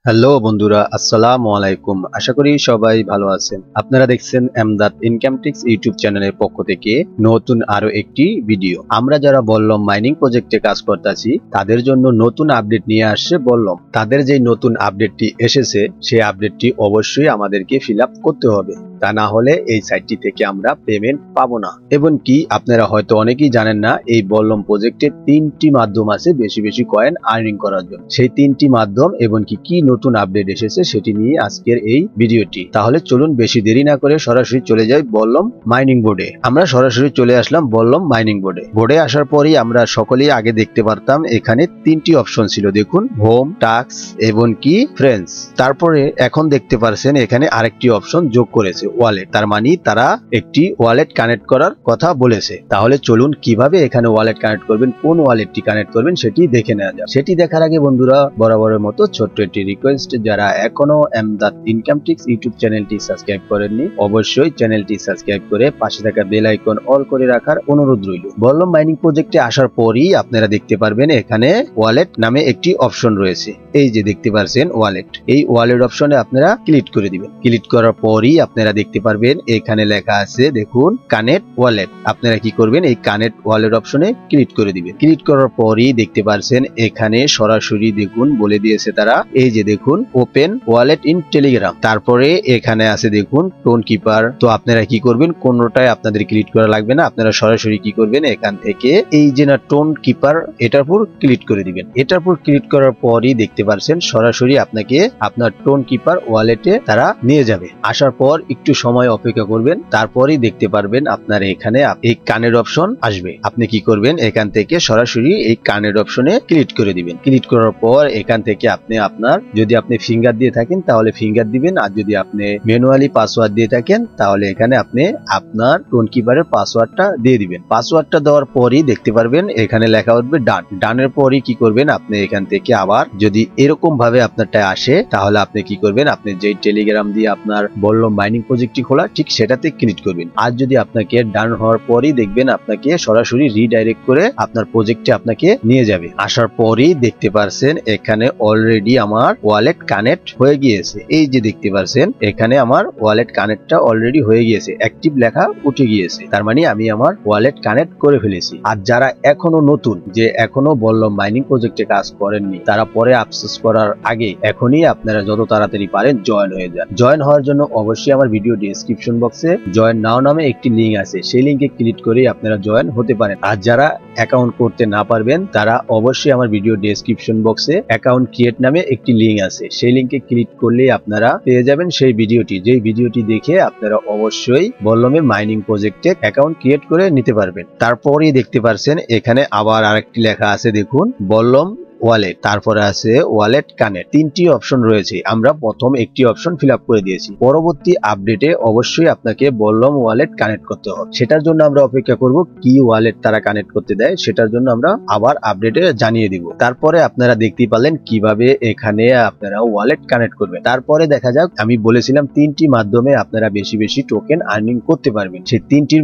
Hello বন্ধুরা, আসসালামু আলাইকুম। আশা করি সবাই ভালো আছেন। আপনারা দেখছেন এমদাদ ইনকাম টিপস ইউটিউব চ্যানেলের পক্ষ থেকে নতুন আরো একটি ভিডিও। আমরা যারা বললম মাইনিং প্রজেক্টে কাজ করতেছি তাদের জন্য নতুন আপডেট নিয়ে আসছে বললম। তাদের যে নতুন আপডেটটি এসেছে সেই আপডেটটি অবশ্যই আমাদেরকে ফিল আপ করতে হবে, তা না হলে এই সাইটটি থেকে আমরা পেমেন্ট পাবো না। এবং কি আপনারা হয়তো অনেকেই জানেন না, এই বললম প্রজেক্টে 3টি মাধ্যম আছে বেশি বেশি কয়েন আর্নিং করার জন্য। সেই 3টি মাধ্যম এবং কি নতুন আপডেট এসেছে সেটি নিয়ে আজকের এই ভিডিওটি। তাহলে চলুন বেশি দেরি না করে সরাসরি চলে যাই বললম মাইনিং বোর্ডে। আমরা সরাসরি চলে আসলাম বললম মাইনিং বোর্ডে। বোর্ডে আসার পরেই আমরা সকলেই আগে দেখতে পারতাম এখানে 3টি অপশন ছিল, দেখুন হোম, টাস্ক এবং কি ফ্রেন্ডস। তারপরে এখন দেখতে পারছেন এখানে আরেকটি অপশন যোগ করেছে, ওয়ালেট। তার মানে তারা একটি ওয়ালেট কানেক্ট করার কথা বলেছে। তাহলে চলুন কিভাবে এখানে ওয়ালেট কানেক্ট করবেন, কোন ওয়ালেটটি কানেক্ট করবেন সেটি দেখে নেওয়া যাক। সেটি দেখার আগে বন্ধুরা বরাবরের মতো ছোট্ট একটি রিকোয়েস্ট, যারা এখনো এমদাদ ইনকাম টিপস ইউটিউব চ্যানেলটি সাবস্ক্রাইব করেননি অবশ্যই চ্যানেলটি সাবস্ক্রাইব করে পাশে থাকা বেল আইকন অল করে রাখার অনুরোধ রইল। বললম মাইনিং প্রজেক্টে আসার পরই আপনারা দেখতে পারবেন এখানে ওয়ালেট নামে একটি অপশন রয়েছে। এই যে দেখতে পাচ্ছেন ওয়ালেট, এই ওয়ালেট অপশনে আপনারা ক্লিক করে দিবেন। ক্লিক করার পরই আপনারা দেখতে পারবেন এখানে লেখা আছে দেখুন কানেক্ট ওয়ালেট। আপনারা কি করবেন, এই কানেক্ট ওয়ালেট অপশনে ক্লিক করে দিবেন। ক্লিক করার পরই দেখতে পাচ্ছেন এখানে সরাসরি দেখুন বলে দিয়েছে তারা, এই যে দেখুন ওপেন ওয়ালেট ইন টেলিগ্রাম। তারপরে এখানে আছে দেখুন টোন কিপার। তো আপনারা কি করবেন, কোনটায় আপনাদের ক্লিক করা লাগবে না, আপনারা সরাসরি কি করবেন এখান থেকে এই যে না টোন কিপার এটার উপর ক্লিক করে দিবেন। এটার উপর ক্লিক করার পরই দেখতে পাচ্ছেন সরাসরি আপনাকে আপনার টোন কিপার ওয়ালেটে তারা নিয়ে যাবে। আসার পর একটু সময় অপেক্ষা করবেন, তারপরই দেখতে পারবেন আপনার এখানে এই কানের অপশন আসবে। আপনি কি করবেন, এখান থেকে সরাসরি এই কানের অপশনে ক্লিক করে দিবেন। ক্লিক করার পর এখান থেকে আপনি আপনার যদি আপনি ফিঙ্গার দিয়ে থাকেন তাহলে ফিঙ্গার দিবেন, আর যদি আপনি ম্যানুয়ালি পাসওয়ার্ড দিয়ে থাকেন তাহলে এখানে আপনি আপনার টোন কিপারের পাসওয়ার্ডটা দিয়ে দিবেন। পাসওয়ার্ডটা দেওয়ার পরই দেখতে পারবেন এখানে লেখা উঠবে ডান। ডানের পরই কি করবেন, আপনি এখান থেকে আবার যদি এরকম ভাবে আপনারটা আসে তাহলে আপনি কি করবেন, আপনি যেই টেলিগ্রাম দিয়ে আপনার বললম মাইনিং প্রজেক্টটি খোলা ঠিক সেটাতে ক্লিক করবেন। আর যদি আপনাকে ডান হওয়ার পরই দেখবেন আপনাকে সরাসরি রিডাইরেক্ট করে আপনার প্রজেক্টে আপনাকে নিয়ে যাবে। আসার পরই দেখতে পারছেন এখানে অলরেডি আমার ওয়ালেট কানেক্ট হয়ে গিয়েছে। এই যে দেখতে পাচ্ছেন এখানে আমার ওয়ালেট কানেক্টটা অলরেডি হয়ে গিয়েছে, অ্যাক্টিভ লেখা উঠে গিয়েছে। তার মানে আমি আমার ওয়ালেট কানেক্ট করে ফেলেছি। আর যারা এখনো নতুন, যে এখনো বললম মাইনিং প্রজেক্টে কাজ করেননি, তারা পরে আফসোস করার আগে এখনই আপনারা যত তাড়াতাড়ি পারেন জয়েন হয়ে যান। জয়েন হওয়ার জন্য অবশ্যই আমার ভিডিও ডেসক্রিপশন বক্সে জয়েন নাও নামে একটি লিঙ্ক আছে, সেই লিঙ্কে ক্লিক করে আপনারা জয়েন হতে পারেন। আর যারা অ্যাকাউন্ট করতে না পারবেন তারা অবশ্যই আমার ভিডিও ডেসক্রিপশন বক্সে অ্যাকাউন্ট ক্রিয়েট নামে একটি লিঙ্ক আছে, সেই লিঙ্কে ক্লিক করলেই আপনারা পেয়ে যাবেন সেই ভিডিওটি, যেই ভিডিওটি দেখে আপনারা অবশ্যই বললমে মাইনিং প্রজেক্টে অ্যাকাউন্ট ক্রিয়েট করে নিতে পারবেন। তারপরেই দেখতে পাচ্ছেন এখানে আবার আরেকটি লেখা আছে দেখুন বললম ওয়ালেট, তারপরে আছে ওয়ালেট কানেক্ট। 3টি অপশন রয়েছে, আমরা প্রথম একটি অপশন ফিল আপ করে দিয়েছি। পরবর্তী আপডেটে অবশ্যই আপনাকে বললম ওয়ালেট কানেক্ট করতে হবে। সেটার জন্য আমরা অপেক্ষা করব কি ওয়ালেট তারা কানেক্ট করতে দেয়, সেটার জন্য আমরা আবার আপডেটে জানিয়ে দিব। তারপরে আপনারা দেখতেই পারলেন কিভাবে এখানে আপনারা ওয়ালেট কানেক্ট করবেন। তারপরে দেখা যাক, আমি বলেছিলাম 3টি মাধ্যমে আপনারা বেশি বেশি টোকেন আর্নিং করতে পারবেন। সেই তিনটির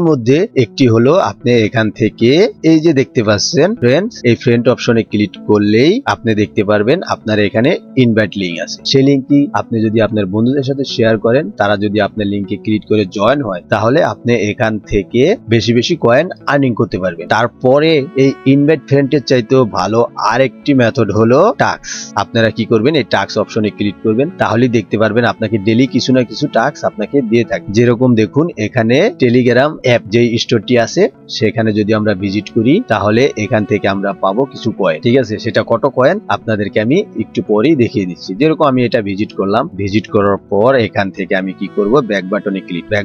মধ্যে একটি হলো আপনি এখান থেকে এই যে দেখতে পাচ্ছেন ফ্রেন্ডস, এই ফ্রেন্ড অপশন ক্লিক করলেই আপনি দেখতে পারবেন আপনার এখানে ইনভাইট লিংক আছে। সেই লিংকটি আপনি যদি আপনার বন্ধুদের সাথে শেয়ার করেন, তারা যদি আপনার লিংকে ক্লিক করে জয়েন হয়, তাহলে আপনি এখান থেকে বেশি বেশি কয়েন আর্নিং করতে পারবেন। তারপরে এই ইনভাইট ফ্রেন্ডের চাইতেও ভালো আরেকটি মেথড হলো টাস্ক। আপনারা কি করবেন, এই টাস্ক অপশনে ক্লিক করবেন, তাহলেই দেখতে পারবেন আপনাকে ডেইলি কিছু না কিছু টাস্ক আপনাকে দিয়ে থাকে। যেরকম দেখুন এখানে টেলিগ্রাম অ্যাপ যেই স্টোরটি আছে সেখানে যদি আমরা ভিজিট করি তাহলে এখান থেকে আমরা পাবো কিছু কয়েন। ঠিক আছে, সেটা কত কয়েন আপনাদেরকে আমি একটু পরেই দেখিয়ে দিচ্ছি। যেরকম আমি এটা ভিজিট করলাম, ভিজিট করার পর এখান থেকে আমি কি করব, ব্যাক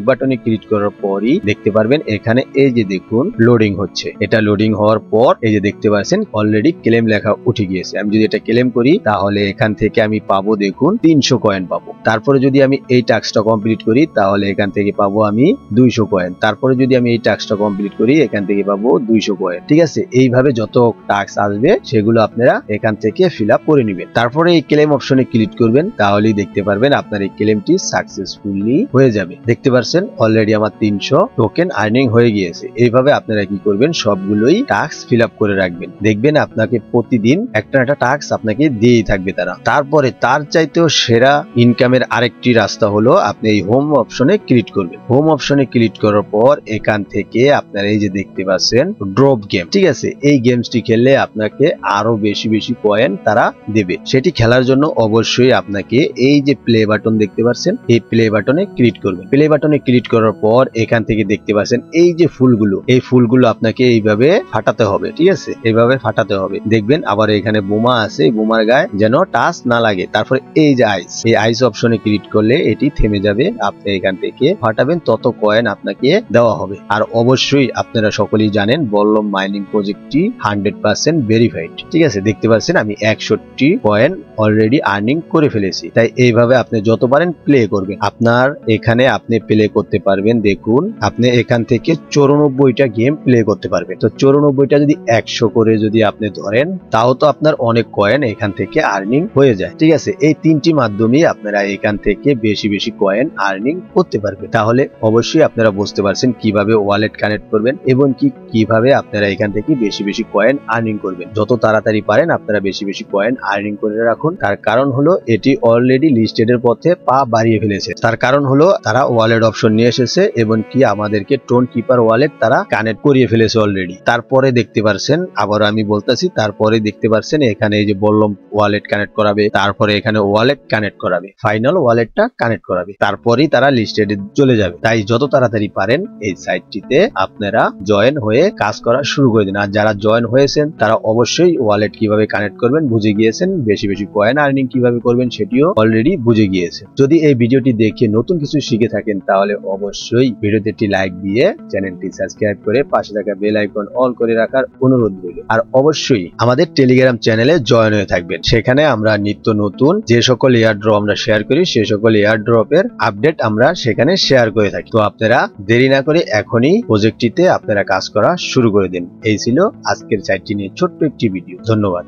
বাটনে ক্লিক করার পরই দেখতে পারবেন এখানে এই যে দেখুন লোডিং হচ্ছে। এটা লোডিং হওয়ার পর এই যে দেখতে পাচ্ছেন অলরেডি ক্লেম লেখা উঠে গিয়েছে। আমি যদি এটা ক্লেম করি তাহলে এখান থেকে আমি পাবো দেখুন 300 কয়েন পাবো। তারপরে যদি আমি এই টাস্কটা কমপ্লিট করি তাহলে এখান থেকে পাবো আমি 200 কয়েন। তারপরে যদি আমি এই টাস্কটা কমপ্লিট করি এখান থেকে পাবো 200 কয়েন। ঠিক আছে, এইভাবে যত টাস্ক আসবে দেবে, সেগুলো আপনারা এখান থেকে ফিল আপ করে নেবেন। তারপরে এই ক্লেম অপশনে ক্লিক করবেন, তাহলেই দেখতে পারবেন আপনার এই ক্লেমটি সাকসেসফুলি হয়ে যাবে। দেখতে পাচ্ছেন অলরেডি আমার 300 টোকেন আর্নিং হয়ে গিয়েছে। এইভাবে আপনারা কি করবেন, সবগুলোই টাস্ক ফিল আপ করে রাখবেন। দেখবেন আপনাকে প্রতিদিন একটা একটা টাস্ক আপনাকে দিয়েই থাকবে তারা। তারপরে তার চাইতেও সেরা ইনকামের আরেকটি রাস্তা হলো আপনি এই হোম অপশনে ক্লিক করবেন। হোম অপশনে ক্লিক করার পর এখান থেকে আপনারা এই যে দেখতে পাচ্ছেন ড্রপ গেম, ঠিক আছে, এই গেমসটি খেললে আপনাকে আরো বেশি বেশি কয়েন তারা দেবে। সেটি খেলার জন্য অবশ্যই আপনাকে এই যে প্লে বাটন দেখতে পাচ্ছেন, এই প্লে বাটনে ক্লিক করবেন। প্লে বাটনে ক্লিক করার পর এখান থেকে দেখতে পাচ্ছেন এই যে ফুলগুলো, এই ফুলগুলো আপনাকে এইভাবে ফাটাতে হবে, ঠিক আছে, এইভাবে ফাটাতে হবে। দেখবেন আবার এখানে বোমা আছে, বোমার গায়ে যেন টাচ না লাগে। তারপরে এই যে আইস, এই আইস অপশনে ক্লিক করলে এটি থেমে যাবে। আপনি এখান থেকে ফাটাবেন, তত কয়েন আপনাকে দেওয়া হবে। আর অবশ্যই আপনারা সকলেই জানেন বল্লম মাইনিং প্রজেক্টটি 100% ভেরিফাইড, ঠিক আছে। দেখতে পাচ্ছেন আমি 61 কয়েন অলরেডি আর্নিং করে ফেলেছি। তাই এইভাবে আপনি যত পারেন প্লে করবেন। আপনার এখানে আপনি প্লে করতে পারবেন, দেখুন আপনি এখান থেকে 94টা গেম প্লে করতে পারবেন। তো 94টা যদি 100 করে যদি আপনি ধরেন, তাও তো আপনার অনেক কয়েন এখান থেকে আর্নিং হয়ে যায়, ঠিক আছে। এই তিনটি মাধ্যমে আপনারা এখান থেকে বেশি বেশি কয়েন আর্নিং করতে পারবেন। তাহলে অবশ্যই আপনারা বুঝতে পারছেন কিভাবে ওয়ালেট কানেক্ট করবেন এবং কিভাবে আপনারা এখান থেকে বেশি বেশি কয়েন আর্নিং করবেন। যত তাড়াতাড়ি পারেন আপনারা বেশি বেশি কয়েন আর্নিং করে রাখুন। তার কারণ হলো এটি অলরেডি লিস্টেডের পথে পা বাড়িয়ে ফেলেছে। তার কারণ হলো তারা ওয়ালেট অপশন নিয়ে এসেছে এবং কি আমাদেরকে টোন কিপার ওয়ালেট তারা কানেক্ট করিয়ে ফেলেছে অলরেডি। তারপরে দেখতে পারছেন, আবার আমি বলতেছি, তারপরে দেখতে পারছেন এখানে এই যে বললাম ওয়ালেট কানেক্ট করাবে, তারপরে এখানে ওয়ালেট কানেক্ট করাবে, ফাইনাল ওয়ালেটটা কানেক্ট করাবে, তারপরেই তারা লিস্টেডে চলে যাবে। তাই যত তাড়াতাড়ি পারেন এই সাইটটিতে আপনারা জয়েন হয়ে কাজ করা শুরু করে দিন। আর যারা জয়েন হয়েছেন তারা অবশ্যই ওয়ালেট কিভাবে কানেক্ট করবেন বুঝে গিয়েছেন, বেশি বেশি কয়েন আর্নিং কিভাবে করবেন সেটিও অলরেডি বুঝে গিয়েছেন। যদি এই ভিডিওটি দেখে নতুন কিছু শিখে থাকেন তাহলে অবশ্যই ভিডিওতে একটি লাইক দিয়ে চ্যানেলটি সাবস্ক্রাইব করে পাশে থাকা বেল আইকন অল করে রাখার অনুরোধ রইল। আর অবশ্যই আমাদের টেলিগ্রাম চ্যানেলে জয়েন হয়ে থাকবেন। সেখানে আমরা নিত্য নতুন যে সকল এয়ার ড্রপ আমরা শেয়ার করি সে সকল এয়ার ড্রপের আপডেট আমরা সেখানে শেয়ার করে থাকি। তো আপনারা দেরি না করে এখনই প্রজেক্টটিতে আপনারা কাজ করা শুরু করে দিন। এই ছিল আজকের সাইটটি নিয়ে ছোট্ট একটি ভিডিও। ধন্যবাদ।